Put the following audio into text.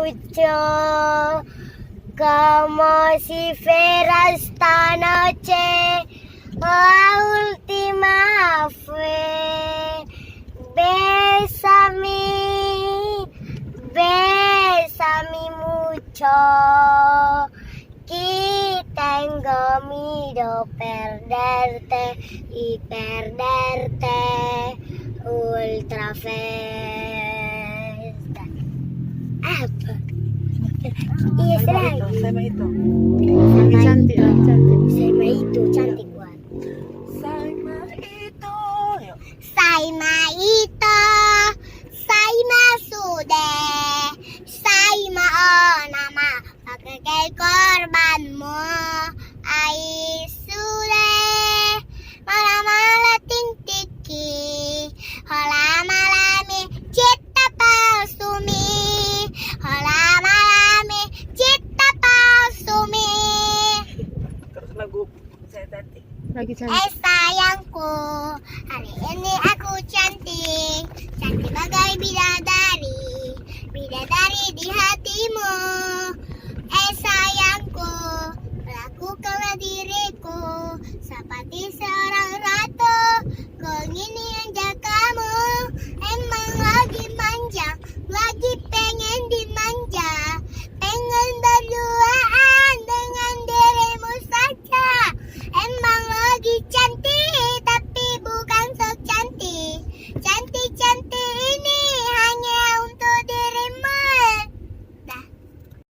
mucho, como si fuera esta noche la última fue. Bésame mucho, que tengo miedo perderte y perderte ultra festa. Apa? Iya selalu. Sama itu. Sama Cantik lah, cantik. Sama itu cantik banget. Sama itu. Yuk. Sama itu, sama sudah, sama nama pakai korbanmu, ai sudah, malam ting tiki, hola malami cita palsumi, hola malami cita palsumi. Terus lagu saya cantik. Lagi cantik. Sayangku, hari ini aku cantik, cantik bagai bidadari, bidadari di hatimu. Sayangku, lakukanlah diriku seperti seorang